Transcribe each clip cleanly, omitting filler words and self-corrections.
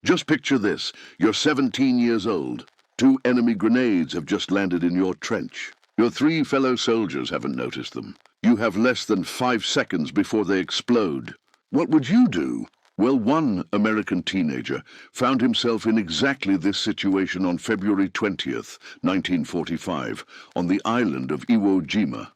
Just picture this. You're 17 years old. 2 enemy grenades have just landed in your trench. Your 3 fellow soldiers haven't noticed them. You have less than 5 seconds before they explode. What would you do? Well, one American teenager found himself in exactly this situation on February 20th, 1945, on the island of Iwo Jima.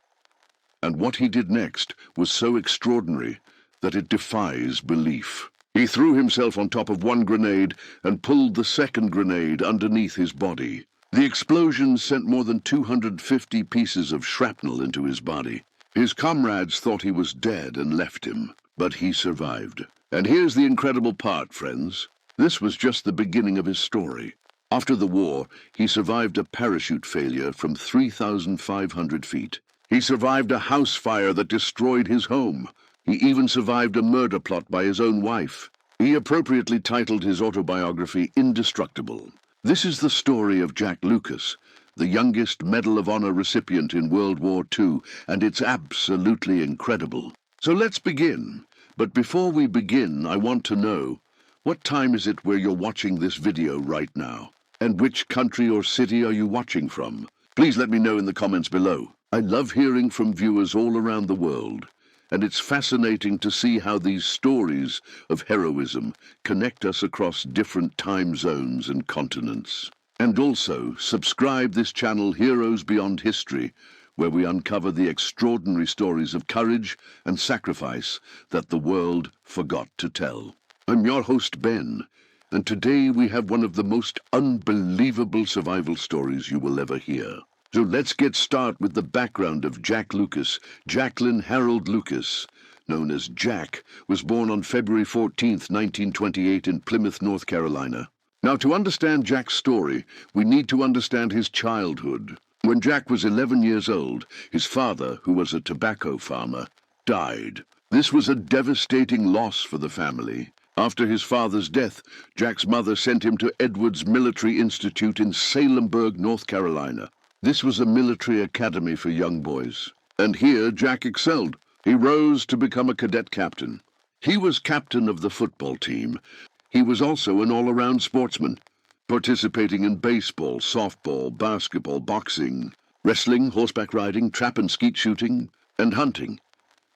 And what he did next was so extraordinary that it defies belief. He threw himself on top of one grenade and pulled the second grenade underneath his body. The explosion sent more than 250 pieces of shrapnel into his body. His comrades thought he was dead and left him, but he survived. And here's the incredible part, friends. This was just the beginning of his story. After the war, he survived a parachute failure from 3,500 feet. He survived a house fire that destroyed his home. He even survived a murder plot by his own wife. He appropriately titled his autobiography Indestructible. This is the story of Jack Lucas, the youngest Medal of Honor recipient in World War II, and it's absolutely incredible. So let's begin. But before we begin, I want to know, what time is it where you're watching this video right now? And which country or city are you watching from? Please let me know in the comments below. I love hearing from viewers all around the world, and it's fascinating to see how these stories of heroism connect us across different time zones and continents. And also, subscribe this channel Heroes Beyond History, where we uncover the extraordinary stories of courage and sacrifice that the world forgot to tell. I'm your host, Ben, and today we have one of the most unbelievable survival stories you will ever hear. So let's get started with the background of Jack Lucas. Jacqueline Harold Lucas, known as Jack, was born on February 14th, 1928 in Plymouth, North Carolina. Now, to understand Jack's story, we need to understand his childhood. When Jack was 11 years old, his father, who was a tobacco farmer, died. This was a devastating loss for the family. After his father's death, Jack's mother sent him to Edwards Military Institute in Salemburg, North Carolina. This was a military academy for young boys. And here Jack excelled. He rose to become a cadet captain. He was captain of the football team. He was also an all-around sportsman, participating in baseball, softball, basketball, boxing, wrestling, horseback riding, trap and skeet shooting, and hunting.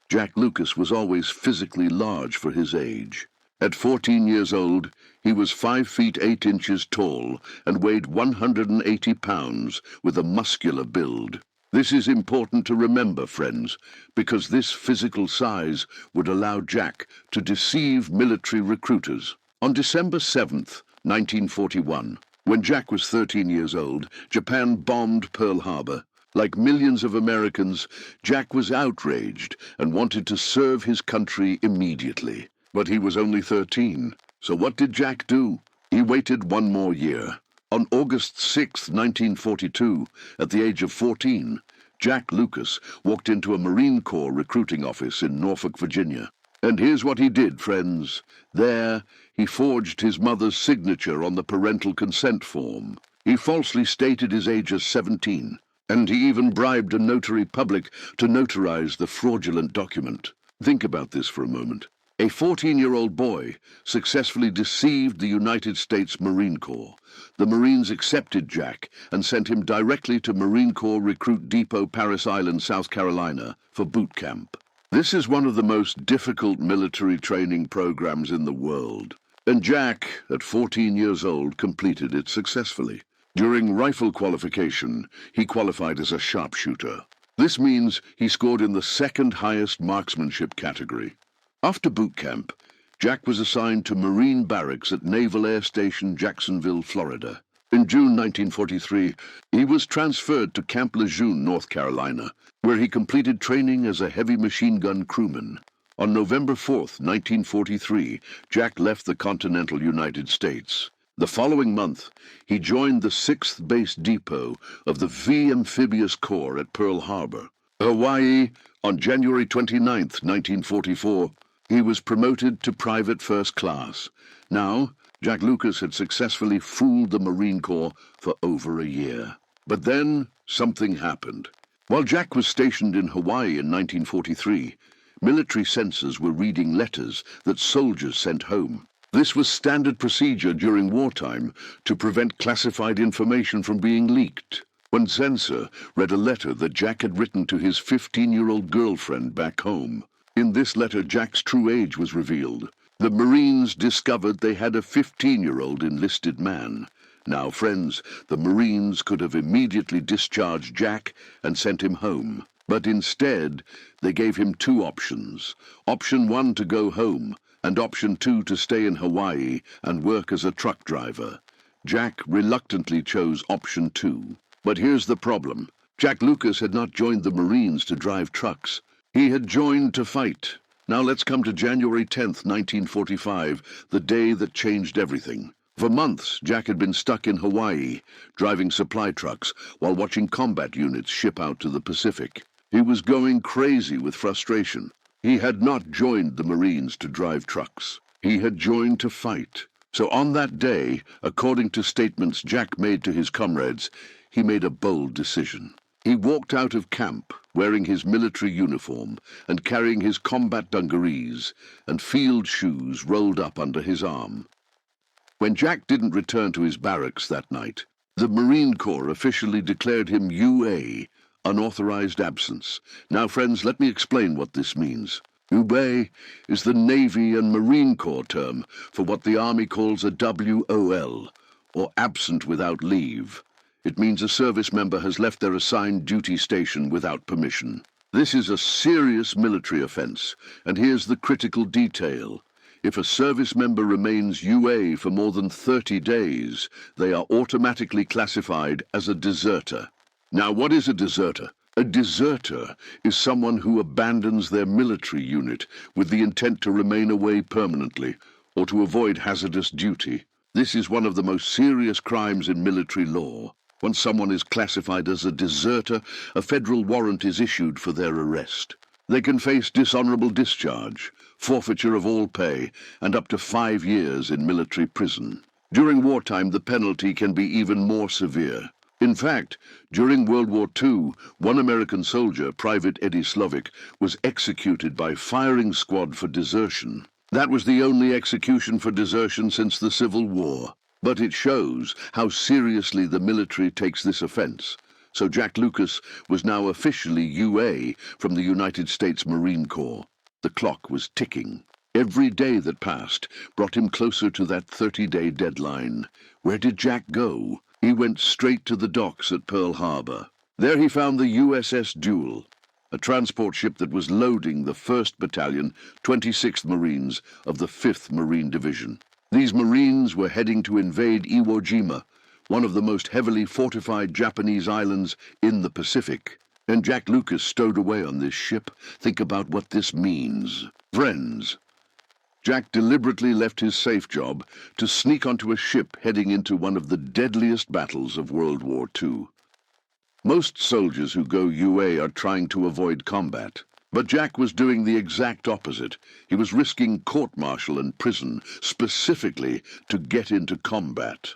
Jack Lucas was always physically large for his age. At 14 years old, he was 5 feet 8 inches tall and weighed 180 pounds with a muscular build. This is important to remember, friends, because this physical size would allow Jack to deceive military recruiters. On December 7th, 1941, when Jack was 13 years old, Japan bombed Pearl Harbor. Like millions of Americans, Jack was outraged and wanted to serve his country immediately. But he was only 13. So what did Jack do? He waited one more year. On August 6, 1942, at the age of 14, Jack Lucas walked into a Marine Corps recruiting office in Norfolk, Virginia. And here's what he did, friends. There, he forged his mother's signature on the parental consent form. He falsely stated his age as 17, and he even bribed a notary public to notarize the fraudulent document. Think about this for a moment. A 14-year-old boy successfully deceived the United States Marine Corps. The Marines accepted Jack and sent him directly to Marine Corps Recruit Depot, Parris Island, South Carolina, for boot camp. This is one of the most difficult military training programs in the world. And Jack, at 14 years old, completed it successfully. During rifle qualification, he qualified as a sharpshooter. This means he scored in the second highest marksmanship category. After boot camp, Jack was assigned to Marine Barracks at Naval Air Station Jacksonville, Florida. In June 1943, he was transferred to Camp Lejeune, North Carolina, where he completed training as a heavy machine gun crewman. On November 4th, 1943, Jack left the continental United States. The following month, he joined the 6th Base Depot of the V Amphibious Corps at Pearl Harbor, Hawaii. On January 29, 1944, he was promoted to private first class. Now, Jack Lucas had successfully fooled the Marine Corps for over a year. But then, something happened. While Jack was stationed in Hawaii in 1943, military censors were reading letters that soldiers sent home. This was standard procedure during wartime to prevent classified information from being leaked. When Sensor read a letter that Jack had written to his 15-year-old girlfriend back home. In this letter, Jack's true age was revealed. The Marines discovered they had a 15-year-old enlisted man. Now, friends, the Marines could have immediately discharged Jack and sent him home. But instead, they gave him two options. Option 1 to go home, and Option 2 to stay in Hawaii and work as a truck driver. Jack reluctantly chose Option 2. But here's the problem. Jack Lucas had not joined the Marines to drive trucks. He had joined to fight. Now let's come to January 10th, 1945, the day that changed everything. For months, Jack had been stuck in Hawaii, driving supply trucks while watching combat units ship out to the Pacific. He was going crazy with frustration. He had not joined the Marines to drive trucks. He had joined to fight. So on that day, according to statements Jack made to his comrades, he made a bold decision. He walked out of camp wearing his military uniform and carrying his combat dungarees and field shoes rolled up under his arm. When Jack didn't return to his barracks that night, the Marine Corps officially declared him UA, unauthorized absence. Now, friends, let me explain what this means. UA is the Navy and Marine Corps term for what the Army calls a WOL, or absent without leave. It means a service member has left their assigned duty station without permission. This is a serious military offense, and here's the critical detail. If a service member remains UA for more than 30 days, they are automatically classified as a deserter. Now, what is a deserter? A deserter is someone who abandons their military unit with the intent to remain away permanently or to avoid hazardous duty. This is one of the most serious crimes in military law. Once someone is classified as a deserter, a federal warrant is issued for their arrest. They can face dishonorable discharge, forfeiture of all pay, and up to 5 years in military prison. During wartime, the penalty can be even more severe. In fact, during World War II, one American soldier, Private Eddie Slovic, was executed by firing squad for desertion. That was the only execution for desertion since the Civil War. But it shows how seriously the military takes this offense. So Jack Lucas was now officially UA from the United States Marine Corps. The clock was ticking. Every day that passed brought him closer to that 30-day deadline. Where did Jack go? He went straight to the docks at Pearl Harbor. There he found the USS Duel, a transport ship that was loading the 1st Battalion, 26th Marines of the 5th Marine Division. These Marines were heading to invade Iwo Jima, one of the most heavily fortified Japanese islands in the Pacific. And Jack Lucas stowed away on this ship. Think about what this means. Friends, Jack deliberately left his safe job to sneak onto a ship heading into one of the deadliest battles of World War II. Most soldiers who go UA are trying to avoid combat. But Jack was doing the exact opposite. He was risking court-martial and prison specifically to get into combat.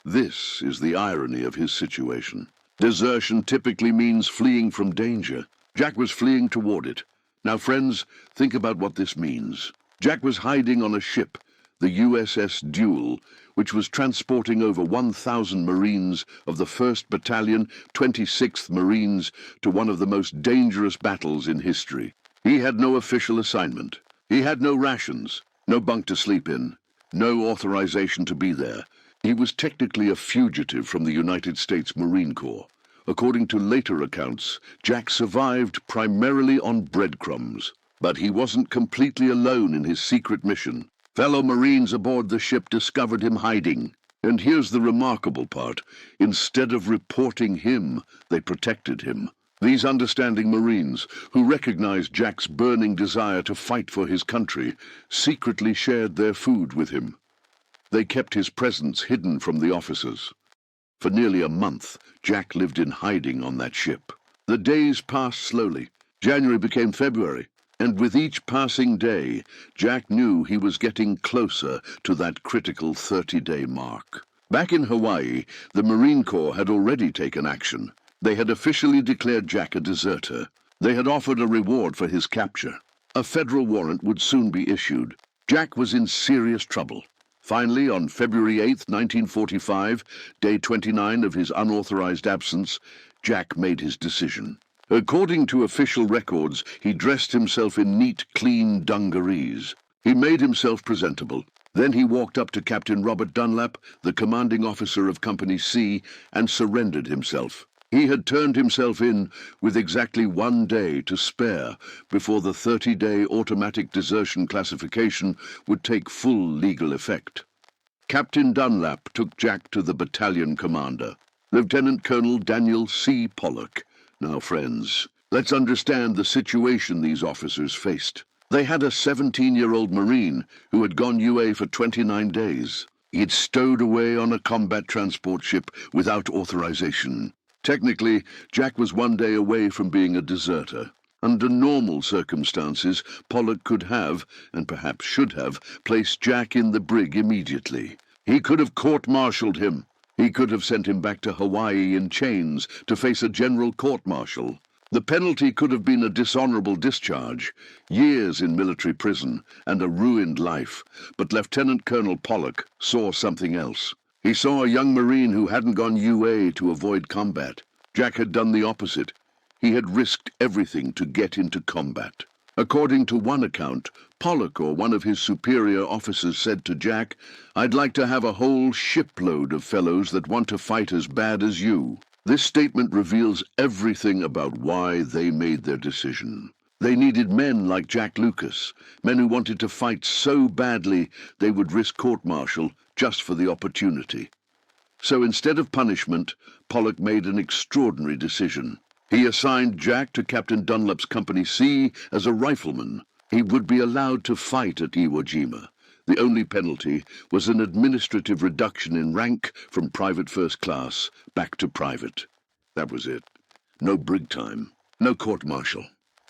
This is the irony of his situation. Desertion typically means fleeing from danger. Jack was fleeing toward it. Now, friends, think about what this means. Jack was hiding on a ship, the USS Duel, which was transporting over 1,000 Marines of the 1st Battalion, 26th Marines, to one of the most dangerous battles in history. He had no official assignment. He had no rations, no bunk to sleep in, no authorization to be there. He was technically a fugitive from the United States Marine Corps. According to later accounts, Jack survived primarily on breadcrumbs. But he wasn't completely alone in his secret mission. Fellow Marines aboard the ship discovered him hiding. And here's the remarkable part. Instead of reporting him, they protected him. These understanding Marines, who recognized Jack's burning desire to fight for his country, secretly shared their food with him. They kept his presence hidden from the officers. For nearly a month, Jack lived in hiding on that ship. The days passed slowly. January became February. And with each passing day, Jack knew he was getting closer to that critical 30-day mark. Back in Hawaii, the Marine Corps had already taken action. They had officially declared Jack a deserter. They had offered a reward for his capture. A federal warrant would soon be issued. Jack was in serious trouble. Finally, on February 8, 1945, day 29 of his unauthorized absence, Jack made his decision. According to official records, he dressed himself in neat, clean dungarees. He made himself presentable. Then he walked up to Captain Robert Dunlap, the commanding officer of Company C, and surrendered himself. He had turned himself in with exactly 1 day to spare before the 30-day automatic desertion classification would take full legal effect. Captain Dunlap took Jack to the battalion commander, Lieutenant Colonel Daniel C. Pollock. Now, friends, let's understand the situation these officers faced. They had a 17-year-old Marine who had gone UA for 29 days. He'd stowed away on a combat transport ship without authorization. Technically, Jack was 1 day away from being a deserter. Under normal circumstances, Pollock could have, and perhaps should have, placed Jack in the brig immediately. He could have court-martialed him. He could have sent him back to Hawaii in chains to face a general court-martial. The penalty could have been a dishonorable discharge, years in military prison, and a ruined life. But Lieutenant Colonel Pollock saw something else. He saw a young Marine who hadn't gone UA to avoid combat. Jack had done the opposite. He had risked everything to get into combat. According to one account, Pollock or one of his superior officers said to Jack, "I'd like to have a whole shipload of fellows that want to fight as bad as you." This statement reveals everything about why they made their decision. They needed men like Jack Lucas, men who wanted to fight so badly they would risk court-martial just for the opportunity. So instead of punishment, Pollock made an extraordinary decision. He assigned Jack to Captain Dunlap's Company C as a rifleman. He would be allowed to fight at Iwo Jima. The only penalty was an administrative reduction in rank from private first class back to private. That was it. No brig time, no court-martial.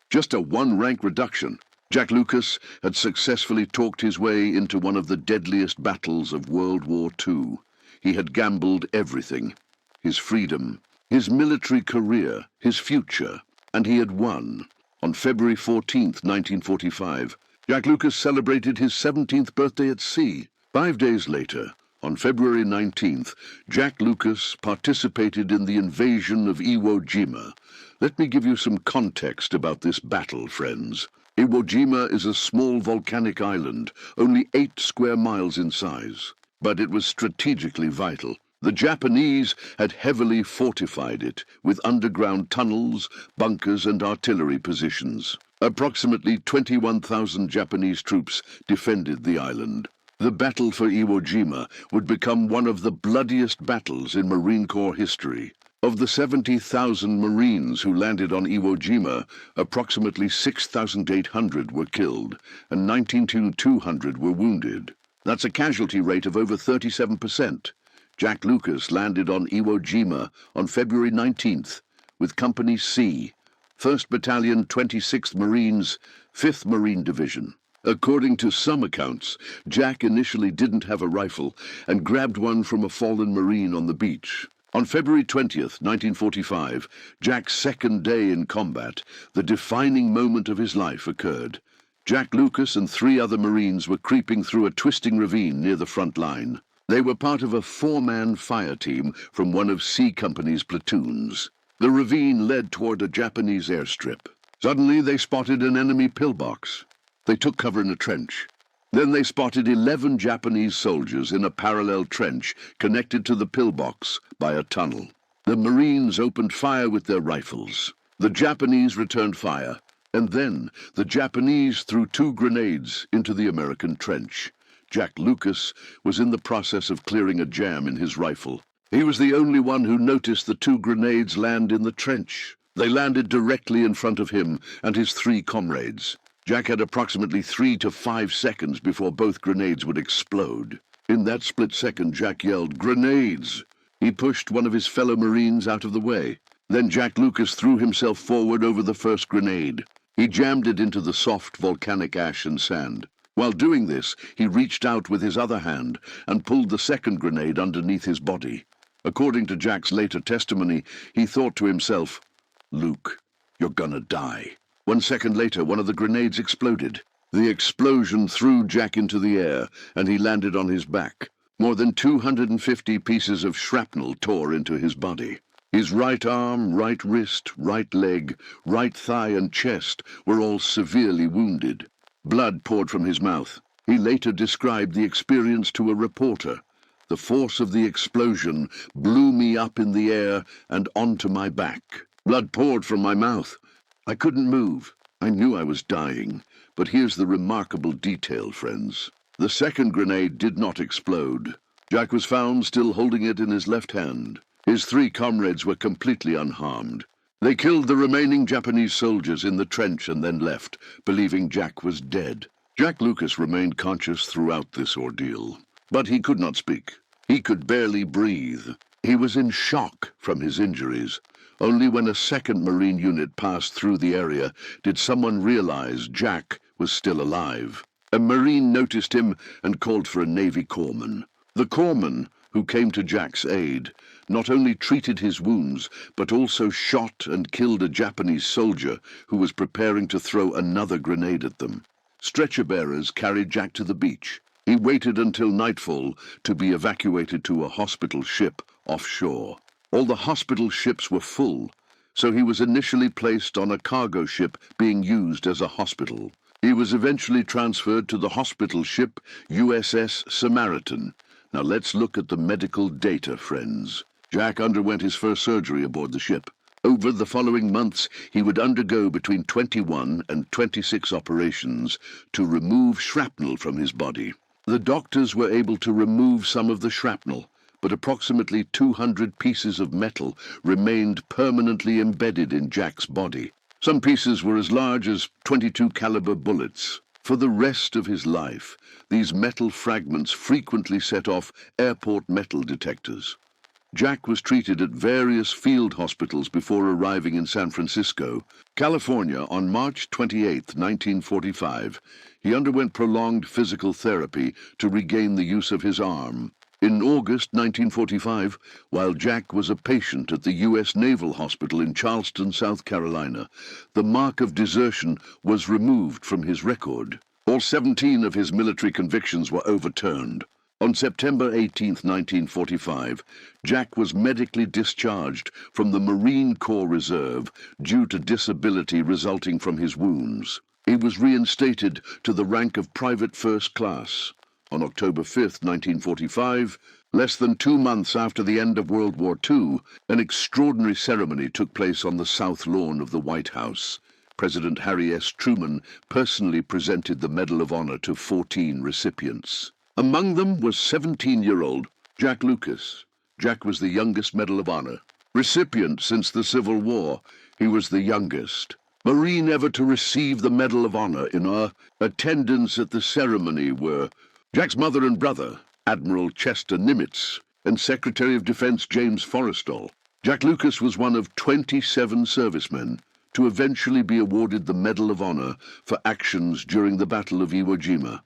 Just a 1-rank reduction. Jack Lucas had successfully talked his way into one of the deadliest battles of World War II. He had gambled everything: his freedom, his military career, his future, and he had won. On February 14, 1945, Jack Lucas celebrated his 17th birthday at sea. 5 days later, on February 19th, Jack Lucas participated in the invasion of Iwo Jima. Let me give you some context about this battle, friends. Iwo Jima is a small volcanic island, only 8 square miles in size. But it was strategically vital. The Japanese had heavily fortified it with underground tunnels, bunkers, and artillery positions. Approximately 21,000 Japanese troops defended the island. The battle for Iwo Jima would become one of the bloodiest battles in Marine Corps history. Of the 70,000 Marines who landed on Iwo Jima, approximately 6,800 were killed, and 19,200 were wounded. That's a casualty rate of over 37%. Jack Lucas landed on Iwo Jima on February 19th with Company C, 1st Battalion, 26th Marines, 5th Marine Division. According to some accounts, Jack initially didn't have a rifle and grabbed one from a fallen Marine on the beach. On February 20th, 1945, Jack's second day in combat, the defining moment of his life occurred. Jack Lucas and 3 other Marines were creeping through a twisting ravine near the front line. They were part of a 4-man fire team from one of C Company's platoons. The ravine led toward a Japanese airstrip. Suddenly they spotted an enemy pillbox. They took cover in a trench. Then they spotted 11 Japanese soldiers in a parallel trench connected to the pillbox by a tunnel. The Marines opened fire with their rifles. The Japanese returned fire, and then the Japanese threw 2 grenades into the American trench. Jack Lucas was in the process of clearing a jam in his rifle. He was the only one who noticed the 2 grenades land in the trench. They landed directly in front of him and his 3 comrades. Jack had approximately 3 to 5 seconds before both grenades would explode. In that split second, Jack yelled, "Grenades!" He pushed one of his fellow Marines out of the way. Then Jack Lucas threw himself forward over the first grenade. He jammed it into the soft volcanic ash and sand. While doing this, he reached out with his other hand and pulled the second grenade underneath his body. According to Jack's later testimony, he thought to himself, "Luke, you're gonna die." 1 second later, one of the grenades exploded. The explosion threw Jack into the air, and he landed on his back. More than 250 pieces of shrapnel tore into his body. His right arm, right wrist, right leg, right thigh and chest were all severely wounded. Blood poured from his mouth. He later described the experience to a reporter. The force of the explosion blew me up in the air and onto my back. Blood poured from my mouth. I couldn't move. I knew I was dying. But here's the remarkable detail, friends. The second grenade did not explode. Jack was found still holding it in his left hand. His 3 comrades were completely unharmed. They killed the remaining Japanese soldiers in the trench and then left, believing Jack was dead. Jack Lucas remained conscious throughout this ordeal, but he could not speak. He could barely breathe. He was in shock from his injuries. Only when a second Marine unit passed through the area did someone realize Jack was still alive. A Marine noticed him and called for a Navy corpsman. The corpsman, who came to Jack's aid, not only treated his wounds, but also shot and killed a Japanese soldier who was preparing to throw another grenade at them. Stretcher-bearers carried Jack to the beach. He waited until nightfall to be evacuated to a hospital ship offshore. All the hospital ships were full, so he was initially placed on a cargo ship being used as a hospital. He was eventually transferred to the hospital ship USS Samaritan. Now let's look at the medical data, friends. Jack underwent his first surgery aboard the ship. Over the following months, he would undergo between 21 and 26 operations to remove shrapnel from his body. The doctors were able to remove some of the shrapnel, but approximately 200 pieces of metal remained permanently embedded in Jack's body. Some pieces were as large as .22 caliber bullets. For the rest of his life, these metal fragments frequently set off airport metal detectors. Jack was treated at various field hospitals before arriving in San Francisco, California on March 28, 1945. He underwent prolonged physical therapy to regain the use of his arm. In August 1945, while Jack was a patient at the U.S. Naval Hospital in Charleston, South Carolina, the mark of desertion was removed from his record. All 17 of his military convictions were overturned. On September 18, 1945, Jack was medically discharged from the Marine Corps Reserve due to disability resulting from his wounds. He was reinstated to the rank of Private First Class. On October 5, 1945, less than 2 months after the end of World War II, an extraordinary ceremony took place on the South Lawn of the White House. President Harry S. Truman personally presented the Medal of Honor to 14 recipients. Among them was 17-year-old Jack Lucas. Jack was the youngest Medal of Honor. Recipient since the Civil War, he was the youngest. Marine ever to receive the Medal of Honor in our attendance at the ceremony were Jack's mother and brother, Admiral Chester Nimitz, and Secretary of Defense James Forrestal. Jack Lucas was one of 27 servicemen to eventually be awarded the Medal of Honor for actions during the Battle of Iwo Jima.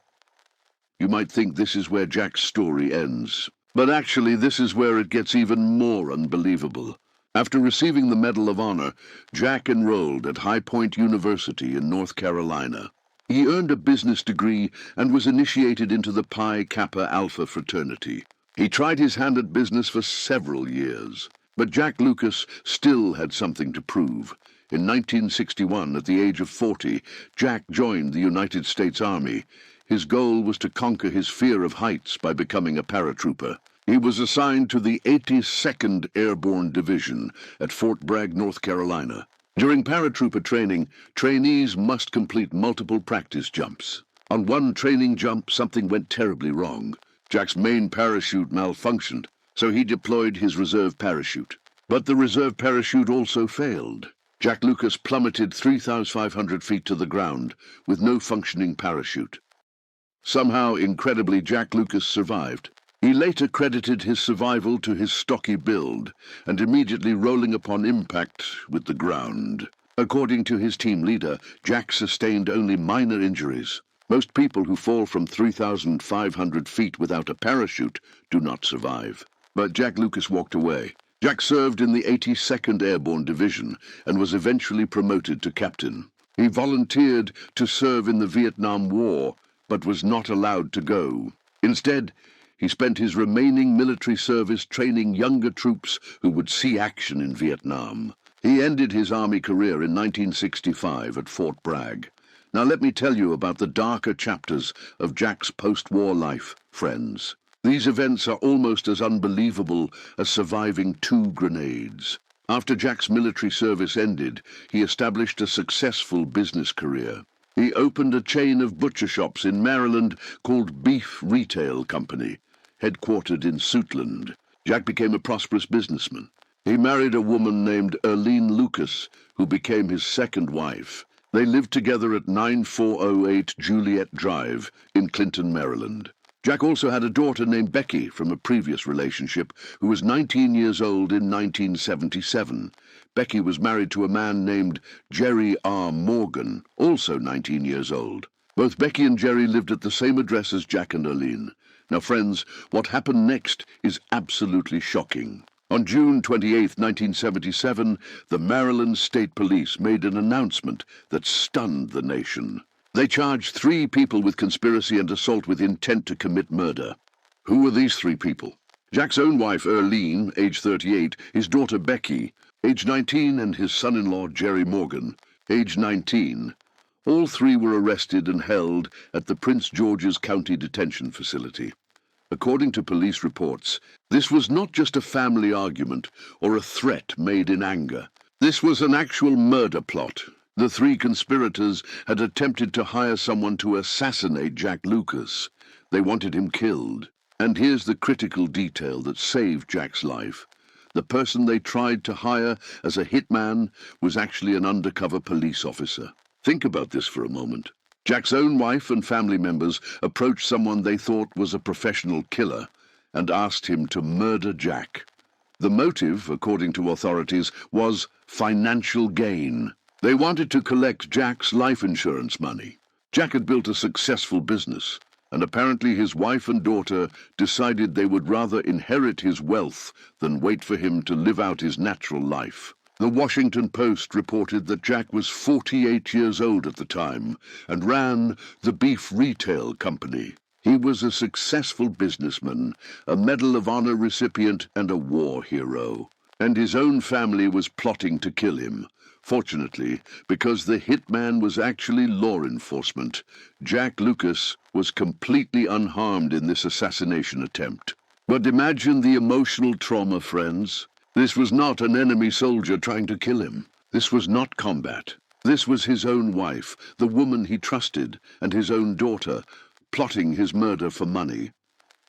You might think this is where Jack's story ends, but actually this is where it gets even more unbelievable. After receiving the Medal of Honor, Jack enrolled at High Point University in North Carolina. He earned a business degree and was initiated into the Pi Kappa Alpha fraternity. He tried his hand at business for several years, but Jack Lucas still had something to prove. In 1961, at the age of 40, Jack joined the United States Army. His goal was to conquer his fear of heights by becoming a paratrooper. He was assigned to the 82nd Airborne Division at Fort Bragg, North Carolina. During paratrooper training, trainees must complete multiple practice jumps. On one training jump, something went terribly wrong. Jack's main parachute malfunctioned, so he deployed his reserve parachute. But the reserve parachute also failed. Jack Lucas plummeted 3,500 feet to the ground with no functioning parachute. Somehow, incredibly, Jack Lucas survived. He later credited his survival to his stocky build and immediately rolling upon impact with the ground. According to his team leader, Jack sustained only minor injuries. Most people who fall from 3,500 feet without a parachute do not survive. But Jack Lucas walked away. Jack served in the 82nd Airborne Division and was eventually promoted to captain. He volunteered to serve in the Vietnam War, but was not allowed to go. Instead, he spent his remaining military service training younger troops who would see action in Vietnam. He ended his Army career in 1965 at Fort Bragg. Now let me tell you about the darker chapters of Jack's post-war life, friends. These events are almost as unbelievable as surviving 2 grenades. After Jack's military service ended, he established a successful business career. He opened a chain of butcher shops in Maryland called Beef Retail Company, headquartered in Suitland. Jack became a prosperous businessman. He married a woman named Erlene Lucas, who became his second wife. They lived together at 9408 Juliet Drive in Clinton, Maryland. Jack also had a daughter named Becky from a previous relationship who was 19 years old in 1977. Becky was married to a man named Jerry R. Morgan, also 19 years old. Both Becky and Jerry lived at the same address as Jack and Erlene. Now, friends, what happened next is absolutely shocking. On June 28, 1977, the Maryland State Police made an announcement that stunned the nation. They charged 3 people with conspiracy and assault with intent to commit murder. Who were these 3 people? Jack's own wife, Erlene, age 38, his daughter Becky, age 19, and his son-in-law, Jerry Morgan, age 19. All 3 were arrested and held at the Prince George's County Detention Facility. According to police reports, this was not just a family argument or a threat made in anger. This was an actual murder plot. The 3 conspirators had attempted to hire someone to assassinate Jack Lucas. They wanted him killed. And here's the critical detail that saved Jack's life. The person they tried to hire as a hitman was actually an undercover police officer. Think about this for a moment. Jack's own wife and family members approached someone they thought was a professional killer and asked him to murder Jack. The motive, according to authorities, was financial gain. They wanted to collect Jack's life insurance money. Jack had built a successful business, and apparently his wife and daughter decided they would rather inherit his wealth than wait for him to live out his natural life. The Washington Post reported that Jack was 48 years old at the time and ran the Beef Retail Company. He was a successful businessman, a Medal of Honor recipient, and a war hero. And his own family was plotting to kill him. Fortunately, because the hitman was actually law enforcement, Jack Lucas was completely unharmed in this assassination attempt. But imagine the emotional trauma, friends. This was not an enemy soldier trying to kill him. This was not combat. This was his own wife, the woman he trusted, and his own daughter, plotting his murder for money.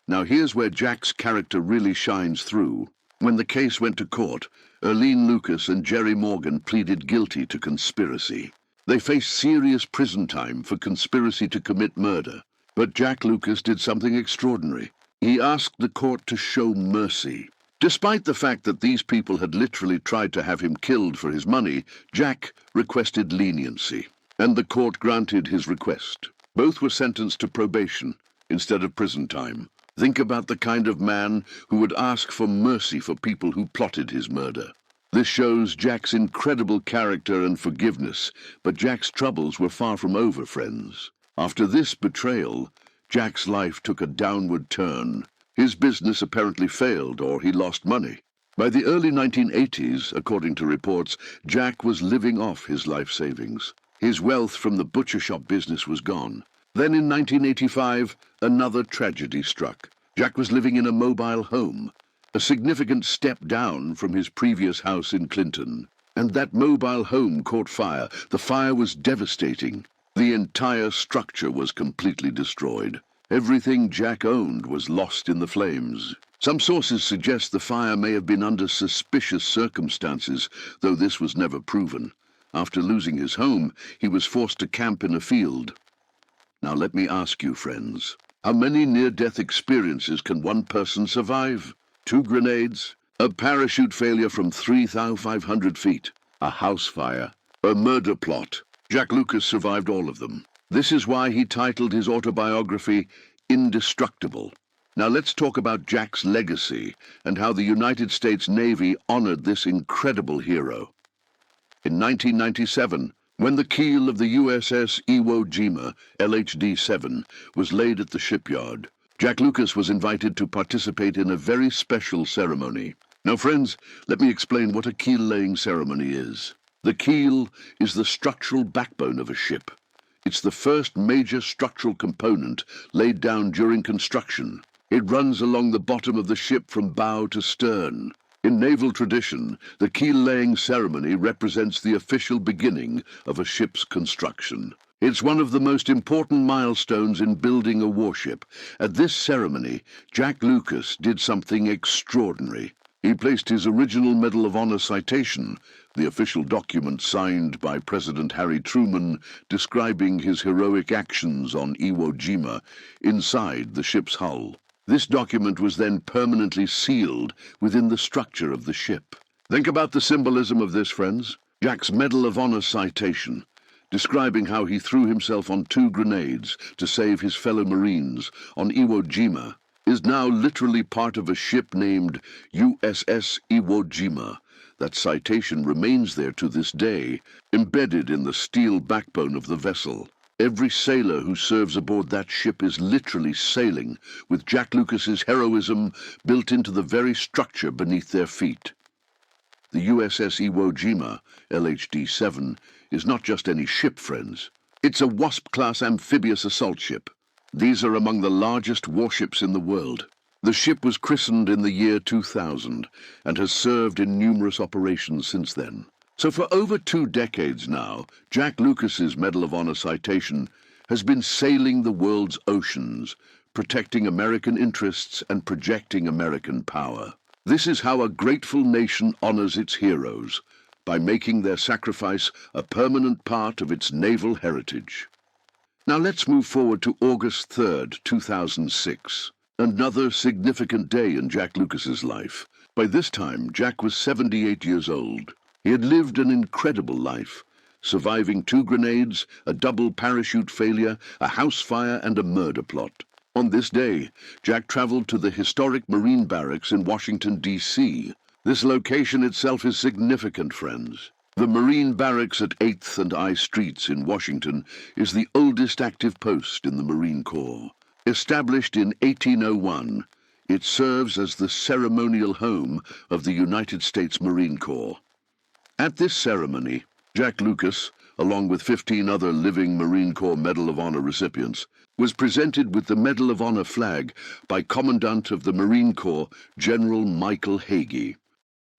Now here's where Jack's character really shines through. When the case went to court, Erlene Lucas and Jerry Morgan pleaded guilty to conspiracy. They faced serious prison time for conspiracy to commit murder. But Jack Lucas did something extraordinary. He asked the court to show mercy. Despite the fact that these people had literally tried to have him killed for his money, Jack requested leniency, and the court granted his request. Both were sentenced to probation instead of prison time. Think about the kind of man who would ask for mercy for people who plotted his murder. This shows Jack's incredible character and forgiveness, but Jack's troubles were far from over, friends. After this betrayal, Jack's life took a downward turn. His business apparently failed, or he lost money. By the early 1980s, according to reports, Jack was living off his life savings. His wealth from the butcher shop business was gone. Then in 1985, another tragedy struck. Jack was living in a mobile home, a significant step down from his previous house in Clinton. And that mobile home caught fire. The fire was devastating. The entire structure was completely destroyed. Everything Jack owned was lost in the flames. Some sources suggest the fire may have been under suspicious circumstances, though this was never proven. After losing his home, he was forced to camp in a field. Now let me ask you, friends, how many near-death experiences can one person survive? 2 grenades, a parachute failure from 3,500 feet, a house fire, a murder plot. Jack Lucas survived all of them. This is why he titled his autobiography Indestructible. Now let's talk about Jack's legacy and how the United States Navy honored this incredible hero. In 1997, When the keel of the USS Iwo Jima, LHD-7, was laid at the shipyard, Jack Lucas was invited to participate in a very special ceremony. Now, friends, let me explain what a keel-laying ceremony is. The keel is the structural backbone of a ship. It's the first major structural component laid down during construction. It runs along the bottom of the ship from bow to stern. In naval tradition, the keel-laying ceremony represents the official beginning of a ship's construction. It's one of the most important milestones in building a warship. At this ceremony, Jack Lucas did something extraordinary. He placed his original Medal of Honor citation, the official document signed by President Harry Truman describing his heroic actions on Iwo Jima, inside the ship's hull. This document was then permanently sealed within the structure of the ship. Think about the symbolism of this, friends. Jack's Medal of Honor citation, describing how he threw himself on 2 grenades to save his fellow Marines on Iwo Jima, is now literally part of a ship named USS Iwo Jima. That citation remains there to this day, embedded in the steel backbone of the vessel. Every sailor who serves aboard that ship is literally sailing with Jack Lucas's heroism built into the very structure beneath their feet. The USS Iwo Jima, LHD-7, is not just any ship, friends. It's a Wasp-class amphibious assault ship. These are among the largest warships in the world. The ship was christened in the year 2000 and has served in numerous operations since then. So for over 2 decades now, Jack Lucas's Medal of Honor citation has been sailing the world's oceans, protecting American interests and projecting American power. This is how a grateful nation honors its heroes, by making their sacrifice a permanent part of its naval heritage. Now let's move forward to August 3rd, 2006, another significant day in Jack Lucas's life. By this time, Jack was 78 years old. He had lived an incredible life, surviving 2 grenades, a double parachute failure, a house fire, and a murder plot. On this day, Jack traveled to the historic Marine Barracks in Washington, D.C. This location itself is significant, friends. The Marine Barracks at 8th and I Streets in Washington is the oldest active post in the Marine Corps. Established in 1801, it serves as the ceremonial home of the United States Marine Corps. At this ceremony, Jack Lucas, along with 15 other living Marine Corps Medal of Honor recipients, was presented with the Medal of Honor flag by Commandant of the Marine Corps, General Michael Hagee.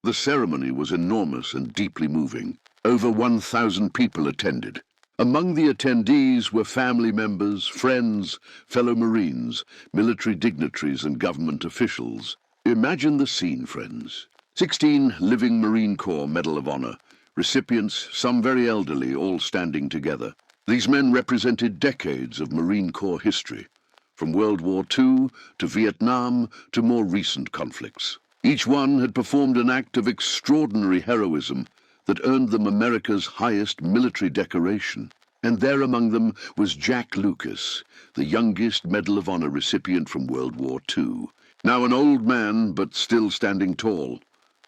The ceremony was enormous and deeply moving. Over 1,000 people attended. Among the attendees were family members, friends, fellow Marines, military dignitaries, and government officials. Imagine the scene, friends. 16 living Marine Corps Medal of Honor, recipients, some very elderly, all standing together. These men represented decades of Marine Corps history, from World War II to Vietnam to more recent conflicts. Each one had performed an act of extraordinary heroism that earned them America's highest military decoration. And there among them was Jack Lucas, the youngest Medal of Honor recipient from World War II. Now an old man, but still standing tall.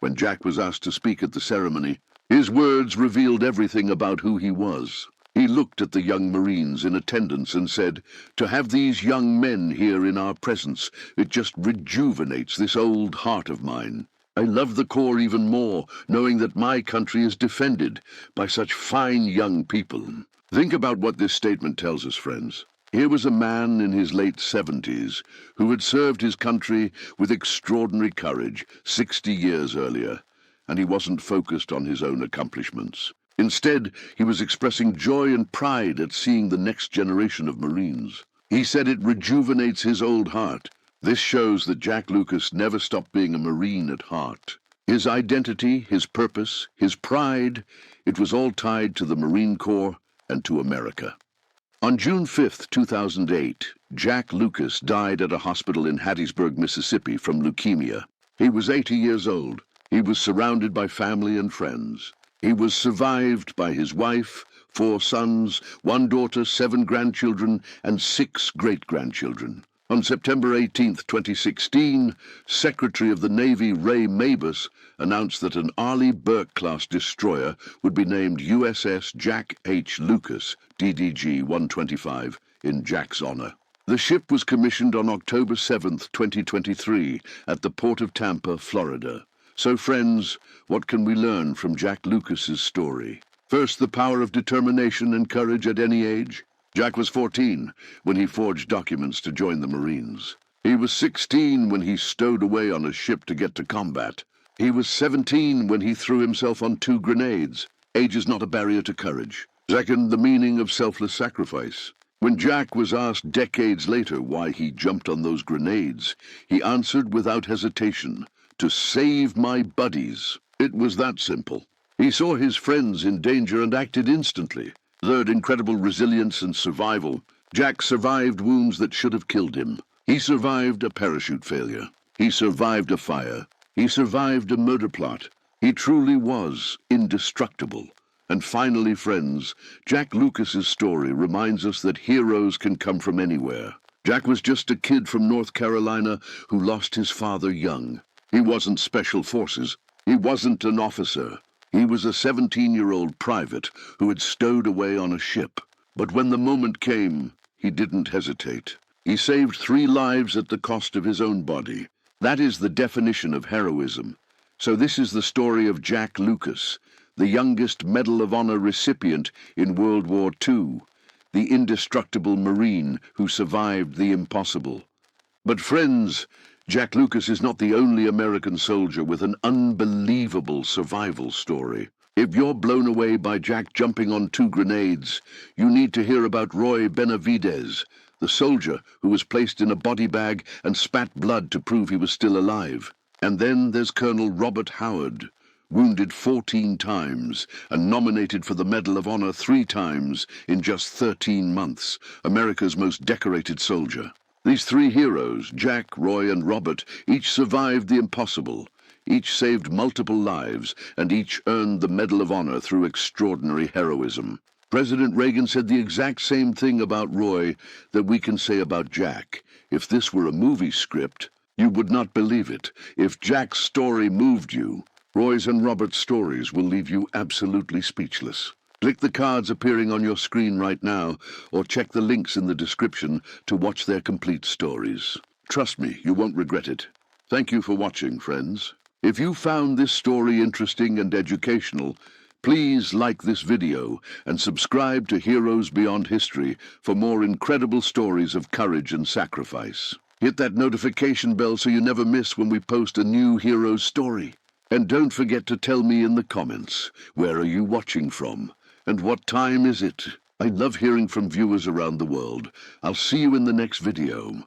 When Jack was asked to speak at the ceremony, his words revealed everything about who he was. He looked at the young Marines in attendance and said, "To have these young men here in our presence, it just rejuvenates this old heart of mine. I love the Corps even more, knowing that my country is defended by such fine young people." Think about what this statement tells us, friends. Here was a man in his late 70s who had served his country with extraordinary courage 60 years earlier, and he wasn't focused on his own accomplishments. Instead, he was expressing joy and pride at seeing the next generation of Marines. He said it rejuvenates his old heart. This shows that Jack Lucas never stopped being a Marine at heart. His identity, his purpose, his pride, it was all tied to the Marine Corps and to America. On June 5, 2008, Jack Lucas died at a hospital in Hattiesburg, Mississippi from leukemia. He was 80 years old. He was surrounded by family and friends. He was survived by his wife, 4 sons, 1 daughter, 7 grandchildren, and 6 great-grandchildren. On September 18, 2016, Secretary of the Navy Ray Mabus announced that an Arleigh Burke-class destroyer would be named USS Jack H. Lucas, DDG-125, in Jack's honor. The ship was commissioned on October 7, 2023, at the port of Tampa, Florida. So, friends, what can we learn from Jack Lucas's story? First, the power of determination and courage at any age. Jack was 14 when he forged documents to join the Marines. He was 16 when he stowed away on a ship to get to combat. He was 17 when he threw himself on 2 grenades. Age is not a barrier to courage. Second, the meaning of selfless sacrifice. When Jack was asked decades later why he jumped on those grenades, he answered without hesitation, "To save my buddies." It was that simple. He saw his friends in danger and acted instantly. Third, incredible resilience and survival. Jack survived wounds that should have killed him. He survived a parachute failure. He survived a fire. He survived a murder plot. He truly was indestructible. And finally, friends, Jack Lucas's story reminds us that heroes can come from anywhere. Jack was just a kid from North Carolina who lost his father young. He wasn't special forces. He wasn't an officer. He was a 17-year-old private who had stowed away on a ship. But when the moment came, he didn't hesitate. He saved 3 lives at the cost of his own body. That is the definition of heroism. So this is the story of Jack Lucas, the youngest Medal of Honor recipient in World War II, the indestructible Marine who survived the impossible. But friends, Jack Lucas is not the only American soldier with an unbelievable survival story. If you're blown away by Jack jumping on 2 grenades, you need to hear about Roy Benavidez, the soldier who was placed in a body bag and spat blood to prove he was still alive. And then there's Colonel Robert Howard, wounded 14 times and nominated for the Medal of Honor 3 times in just 13 months, America's most decorated soldier. These 3 heroes, Jack, Roy, and Robert, each survived the impossible, each saved multiple lives, and each earned the Medal of Honor through extraordinary heroism. President Reagan said the exact same thing about Roy that we can say about Jack. If this were a movie script, you would not believe it. If Jack's story moved you, Roy's and Robert's stories will leave you absolutely speechless. Click the cards appearing on your screen right now, or check the links in the description to watch their complete stories. Trust me, you won't regret it. Thank you for watching, friends. If you found this story interesting and educational, please like this video and subscribe to Heroes Beyond History for more incredible stories of courage and sacrifice. Hit that notification bell so you never miss when we post a new hero story. And don't forget to tell me in the comments, where are you watching from? And what time is it? I love hearing from viewers around the world. I'll see you in the next video.